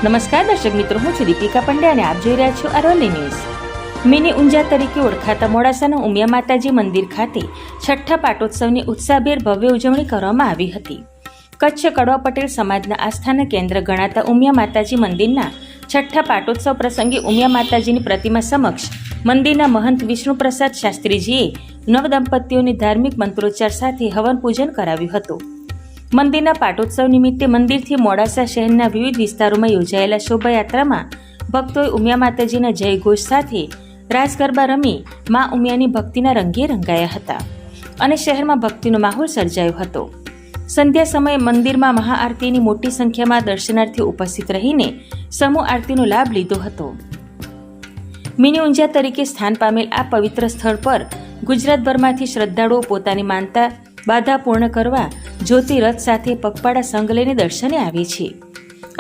નમસ્કાર દર્શક મિત્રો, હું છું દીપિકા પંડ્યા અને આપ જોઈ રહ્યા છો અરવલ્લી ન્યૂઝ. મિની ઊંઝા તરીકે ઓળખાતા મોડાસાના ઉમિયા માતાજી મંદિર ખાતે છઠ્ઠા પાટોત્સવની ઉત્સાહભેર ભવ્ય ઉજવણી કરવામાં આવી હતી. કચ્છ કડવા પટેલ સમાજના આસ્થાના કેન્દ્ર ગણાતા ઉમિયા માતાજી મંદિરના છઠ્ઠા પાટોત્સવ પ્રસંગે ઉમિયા માતાજીની પ્રતિમા સમક્ષ મંદિરના મહંત વિષ્ણુપ્રસાદ શાસ્ત્રીજીએ નવદંપતીઓની ધાર્મિક મંત્રોચ્ચાર સાથે હવન પૂજન કરાવ્યું હતું. મંદિરના પાટોત્સવ નિમિત્તે મંદિરથી મોડાસા શહેરના વિવિધ વિસ્તારોમાં યોજાયેલા શોભાયાત્રામાં ભક્તોએ ઉમિયા માતાજીના જયઘોષ સાથે રાસ ગરબા રમી મા ઉમિયાની ભક્તિના રંગે રંગાયા હતા અને શહેરમાં ભક્તિનો માહોલ સર્જાયો હતો. સંધ્યા સમયે મંદિરમાં મહાઆરતીની મોટી સંખ્યામાં દર્શનાર્થીઓ ઉપસ્થિત રહીને સમૂહ આરતીનો લાભ લીધો હતો. મિની ઊંઝા તરીકે સ્થાન પામેલ આ પવિત્ર સ્થળ પર ગુજરાતભરમાંથી શ્રદ્ધાળુઓ પોતાની માનતા બાધા પૂર્ણ કરવા જ્યોતિ રથ સાથે પગપાળા સંઘ લઈને દર્શને આવે છે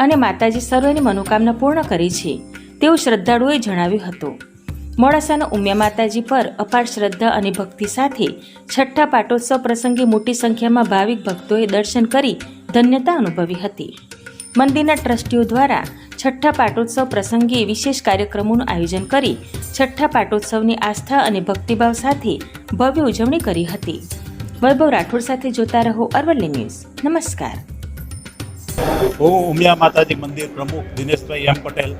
અને માતાજી સર્વની મનોકામના પૂર્ણ કરે છે તેવું શ્રદ્ધાળુઓએ જણાવ્યું હતું. મોડાસાના ઉમિયા માતાજી પર અપાર શ્રદ્ધા અને ભક્તિ સાથે છઠ્ઠા પાટોત્સવ પ્રસંગે મોટી સંખ્યામાં ભાવિક ભક્તોએ દર્શન કરી ધન્યતા અનુભવી હતી. મંદિરના ટ્રસ્ટીઓ દ્વારા છઠ્ઠા પાટોત્સવ પ્રસંગે વિશેષ કાર્યક્રમોનું આયોજન કરી છઠ્ઠા પાટોત્સવની આસ્થા અને ભક્તિભાવ સાથે ભવ્ય ઉજવણી કરી હતી. વૈભવ રાઠોડ સાથે જોતા રહો અરવલ્લી ન્યૂઝ. નમસ્કાર. હું ઉમિયા માતાજી મંદિર પ્રમુખ દિનેશભાઈ એમ પટેલ.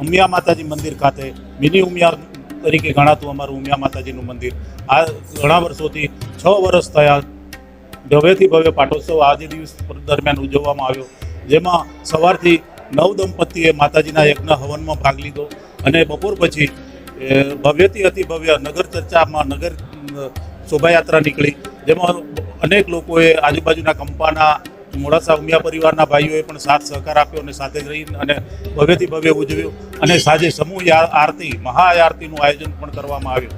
ઉમિયા માતાજી મંદિર ખાતે મિની ઉમિયા તરીકે ગણાતું અમારું ઉમિયા માતાજીનું મંદિર આ ઘણા વર્ષોથી 6 વર્ષ થયા ભવ્યથી ભવ્ય પાટોત્સવ આજે દિવસ દરમિયાન ઉજવવામાં આવ્યો, જેમાં સવારથી 9 દંપતીએ માતાજીના યજ્ઞ હવનમાં ભાગ લીધો અને બપોર પછી ભવ્યથી અતિ ભવ્ય નગર ચર્ચામાં નગર શોભાયાત્રા નીકળી, જેમાં અનેક લોકોએ આજુબાજુના કંપાના મોડાસા ઉમિયા પરિવારના ભાઈઓએ પણ સાથ સહકાર આપ્યો અને સાથે જ રહી અને ભવ્યથી ભવ્ય ઉજવ્યું અને સાંજે સમૂહ આરતી મહાઆરતીનું આયોજન પણ કરવામાં આવ્યું.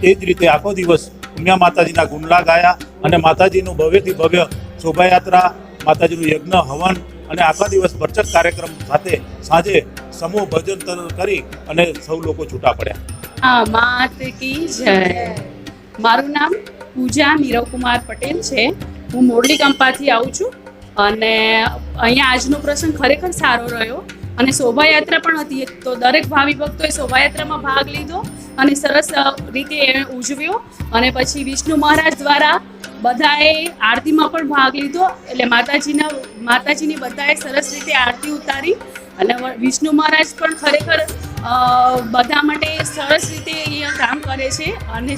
એ જ રીતે આખો દિવસ ઉમિયા માતાજીના ગુણલા ગાયા અને માતાજીનું ભવ્યથી ભવ્ય શોભાયાત્રા, માતાજીનું યજ્ઞ હવન અને આખા દિવસ ભરચક કાર્યક્રમ સાથે સાંજે સમૂહ ભજન કરી અને સૌ લોકો છૂટા પડ્યા. માત કી જય. મારું નામ પૂજા નીરવકુમાર પટેલ છે. હું મોરલી કંપાથી આવું છું અને અહીંયા આજનો પ્રસંગ ખરેખર સારો રહ્યો અને શોભાયાત્રા પણ હતી, તો દરેક ભાવિ ભક્તોએ શોભાયાત્રામાં ભાગ લીધો અને સરસ રીતે ઉજવ્યો અને પછી વિષ્ણુ મહારાજ દ્વારા બધાએ આરતીમાં પણ ભાગ લીધો. એટલે માતાજીની બધાએ સરસ રીતે આરતી ઉતારી અને વિષ્ણુ મહારાજ પણ ખરેખર બધા માટે સરસ રીતે અહીંયા કામ કરે છે અને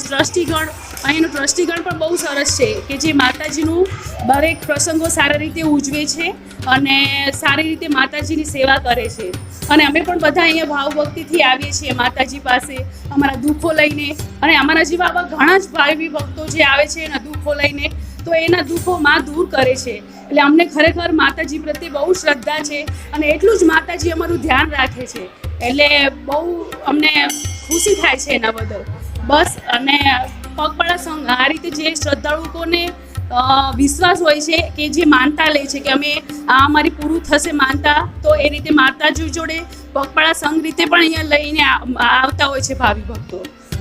અહીંનું ટ્રસ્ટીગણ પણ બહુ સરસ છે કે જે માતાજીનું દરેક પ્રસંગો સારી રીતે ઉજવે છે અને સારી રીતે માતાજીની સેવા કરે છે. અને અમે પણ બધા અહીંયા ભાવભક્તિથી આવીએ છીએ માતાજી પાસે અમારા દુઃખો લઈને, અને અમારા જેવા આવા ઘણા જ ભાવિ ભક્તો જે આવે છે એના દુઃખો લઈને, તો એના દુઃખો માં દૂર કરે છે. એટલે અમને ખરેખર માતાજી પ્રત્યે બહુ શ્રદ્ધા છે અને એટલું જ માતાજી અમારું ધ્યાન રાખે છે, એટલે બહુ અમને ખુશી થાય છે એના બદલ. બસ. અને પગપાળા સંઘ આ રીતે જે શ્રદ્ધાળુઓને વિશ્વાસ હોય છે કે જે માનતા લે છે કે અમે આ અમારી પૂરું થશે માનતા, તો એ રીતે માતાજી જોડે પગપાળા સંઘ રીતે પણ અહીંયા લઈને આવતા હોય છે ભાવિ ભક્તો.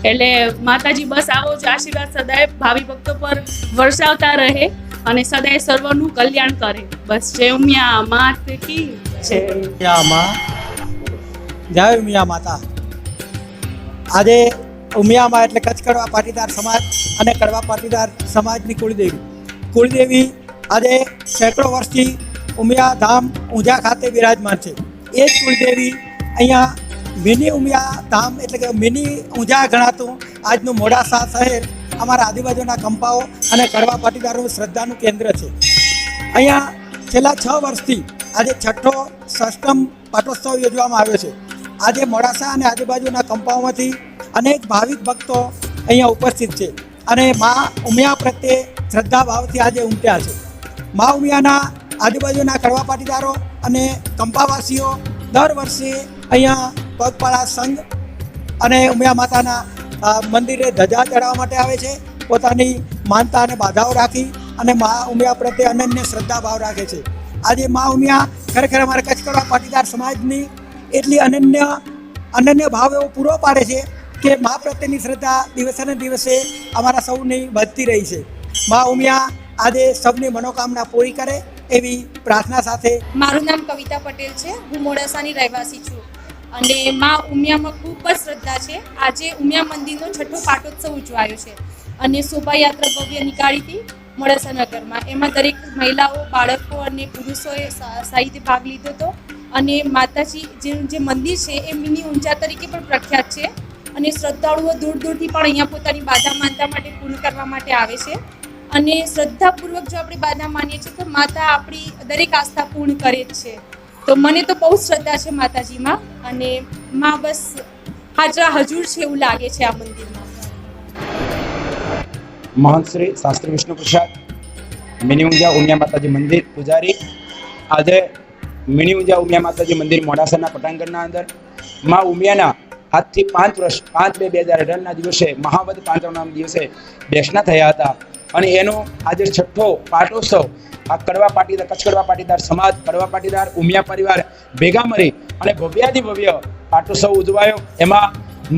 એટલે માતાજી બસ આવો જ આશીર્વાદ સદાય ભાવિ ભક્તો પર વરસાવતા રહે અને સદાય સર્વનું કલ્યાણ કરે. બસ. જય ઉમિયા માત કી જય. જય ઉમિયા માતા. આજે ઉમિયામાં એટલે કચ્છ કડવા પાટીદાર સમાજ અને કડવા પાટીદાર સમાજની કુળદેવી આજે સેંકડો વર્ષથી ઉમિયા ધામ ઊંઝા ખાતે બિરાજમાન છે. એ જ કુળદેવી અહીંયા મિની ઉમિયા ધામ એટલે કે મિની ઊંઝા ગણાતું આજનું મોડાસા શહેર અમારા આજુબાજુના કંપાઓ અને કડવા પાટીદારોનું શ્રદ્ધાનું કેન્દ્ર છે. અહીંયા છેલ્લા 6 વર્ષથી આજે છઠ્ઠો સષ્ટમ પાટોત્સવ યોજવામાં આવ્યો છે. આજે મોડાસા અને આજુબાજુના કંપાઓમાંથી અનેક ભાવિક ભક્તો અહીંયા ઉપસ્થિત છે અને મા ઉમિયા પ્રત્યે શ્રદ્ધા ભાવથી આજે ઉમટ્યા છે. મા ઉમિયાના આજુબાજુના કડવા પાટીદારો અને કંપાવાસીઓ દર વર્ષે અહીંયા પગપાળા સંઘ અને ઉમિયા માતાના મંદિરે ધજા ચડાવવા માટે આવે છે. પોતાની માનતા અને બાધાઓ રાખી અને મા ઉમિયા પ્રત્યે અનન્ય શ્રદ્ધા ભાવ રાખે છે. આજે મા ઉમિયા ખરેખર અમારા કચ્છ કડવા પાટીદાર સમાજની એટલી અનન્ય ભાવ એવો પૂરો પાડે છે કે મા પ્રત્યેની શ્રદ્ધા દિવસે ને દિવસે અમારા સૌની વધતી રહી છે. મા ઉમિયા આજે સૌની મનોકામના પૂરી કરે એવી પ્રાર્થના સાથે મારું નામ કવિતા પટેલ છે. હું મોડાસાની રહેવાસી છું અને માં ઉમિયામાં ખૂબ જ શ્રદ્ધા છે. આજે ઉમિયા મંદિરનો 6ઠ્ઠો પાટોત્સવ ઉજવાયો છે અને શોભાયાત્રા ભવ્ય નીકાળી હતી મોડાસા નગરમાં. એમાં દરેક મહિલાઓ, બાળકો અને પુરુષોએ સાહિત્ય ભાગ લીધો હતો અને માતાજી જે મંદિર છે એ મિની ઊંઝા તરીકે પણ પ્રખ્યાત છે અને શ્રદ્ધાળુઓ દૂર દૂરથી પણ અહીંયા પોતાની બાધા માનતા માટે પૂર્ણ કરવા માટે આવે છે અને શ્રદ્ધાપૂર્વક જો આપણે બાધા માનીએ છીએ તો માતા આપણી દરેક આસ્થા પૂર્ણ કરે જ છે. તો મને તો બહુ શ્રદ્ધા છે માતાજીમાં અને માં બસ હાજરા હજુર છે એવું લાગે છે આ મંદિરમાં. મહંત શ્રી શાસ્ત્રી વિષ્ણુ પ્રસાદ, મિની ઊંઝા ઉમિયા માતાજી મંદિર પૂજારી. આજે મિની ઊંઝા ઉમિયા માતાજી મંદિર મોડાસાના પટાંગણના અંદર માં ઉમિયાના આજથી 5 વર્ષ 5/2/2018ના દિવસે મહાવદ પાંચમના દિવસે બેસણા થયા હતા અને એનો આજે 6ઠ્ઠો પાટોત્સવ આ કડવા પાટીદાર, કચ્છ કડવા પાટીદાર સમાજ, કડવા પાટીદાર ઉમિયા પરિવાર ભેગા મળી અને ભવ્યાથી ભવ્ય પાટોત્સવ ઉજવાયો. એમાં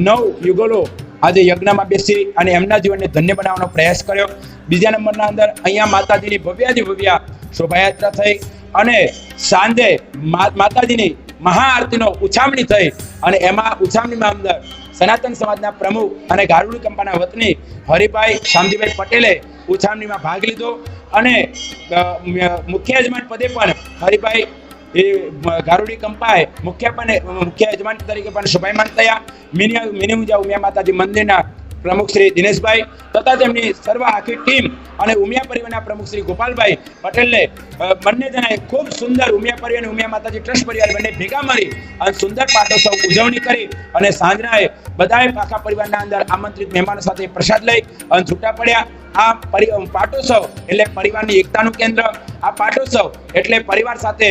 9 યુગલો આજે યજ્ઞમાં બેસી અને એમના જીવનને ધન્ય બનાવવાનો પ્રયાસ કર્યો. બીજા નંબરના અંદર અહીંયા માતાજીની ભવ્યાથી ભવ્ય શોભાયાત્રા થઈ અને સાંજે માતાજીની મહાઆરતીનો ઉછામણી થઈ અને એમાં ઉછામણીમાં અંદર સનાતન સમાજના પ્રમુખ અને ગારુડી કંપાના વતની હરિભાઈ શામજીભાઈ પટેલે ઉછામણીમાં ભાગ લીધો અને મુખ્ય યજમાન પદે પણ હરિભાઈ ગારુડી કંપાએ મુખ્ય યજમાન તરીકે પણ શોભાયમાન થયા. મિની ઊંઝા ઉમિયા માતાજી મંદિરના પ્રમુખ શ્રી દિનેશભાઈ તથા તેમની સર્વ આખી ટીમ અને ઉમિયા પરિવારના પ્રમુખ શ્રી ગોપાલભાઈ પટેલને બંને જણાએ ખૂબ સુંદર ઉમિયા પરિવાર અને ઉમિયા માતાજી ટ્રસ્ટ પરિવાર બંને ભેગા મળી અને સુંદર પાટોત્સવ ઉજવણી કરી અને સાંજના બધાએ આખા પરિવારના અંદર આમંત્રિત મહેમાનો સાથે પ્રસાદ લઈ અને છૂટા પડ્યા. આ પાટોત્સવ એટલે પરિવારની એકતાનું કેન્દ્ર. આ પાટોત્સવ એટલે પરિવાર સાથે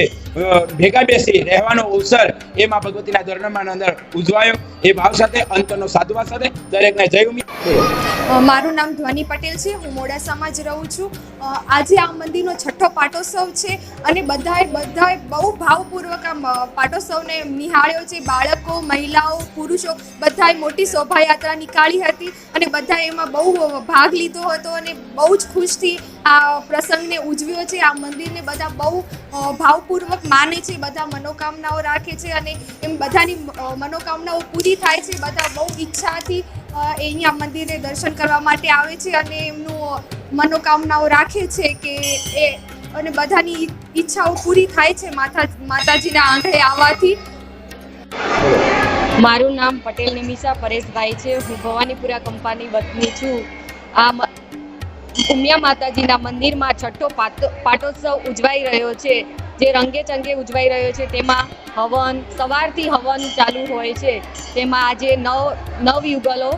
ભેગા બેસી રહેવાનો અવસર એ માં ભગવતીના દરબારમાં અંદર ઉજવાયો. એ ભાવ સાથે અંતરનો સાધુવાદ સાથે દરેકને જય ઉમિયા. મારું નામ ધ્વની પટેલ છે. હું મોડાસામાં જ રહું છું. આજે આ મંદિરનો 6ઠ્ઠો પાટોત્સવ છે અને બધાએ બહુ ભાવપૂર્વક આ પાટોત્સવને નિહાળ્યો છે. બાળકો, મહિલાઓ, પુરુષો બધાએ મોટી શોભાયાત્રા નીકાળી હતી અને બધાએ એમાં બહુ ભાગ લીધો હતો અને બહુ જ ખુશથી આ પ્રસંગને ઉજવ્યો છે. આ મંદિરને બધા બહુ ભાવપૂર્વક માને છે, બધા મનોકામનાઓ રાખે છે અને એમ બધાની મનોકામનાઓ પૂરી થાય છે. બધા બહુ ઈચ્છાથી અહીંયા મંદિરે દર્શન કરવા માટે આવે છે અને એમનું મનોકામનાઓ રાખે છે કે એ અને બધાની ઈચ્છાઓ પૂરી થાય છે માતાજીના આંગણે આવવાથી. મારું નામ પટેલ નિમિષા પરેશભાઈ છે. હું ભવાનીપુરા કંપાની વતની છું. આ ઉમિયા માતાજીના મંદિરમાં 6ઠ્ઠો પાટોત્સવ ઉજવાઈ રહ્યો છે, જે રંગે ચંગે ઉજવાઈ રહ્યો છે. તેમાં હવન, સવારથી હવન ચાલુ હોય છે. તેમાં આજે 9 યુગલો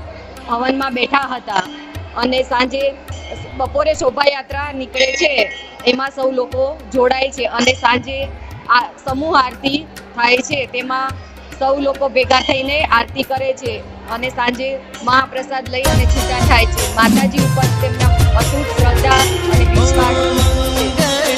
હવનમાં બેઠા હતા અને સાંજે બપોરે શોભાયાત્રા નીકળે છે, એમાં સૌ લોકો જોડાય છે અને સાંજે આ સમૂહ આરતી થાય છે. તેમાં સૌ લોકો ભેગા થઈને આરતી કરે છે અને સાંજે મહાપ્રસાદ લઈ અને છૂટા થાય છે. માતાજી ઉપર તેમના અતૂટ શ્રદ્ધા અને વિશ્વાસ છે.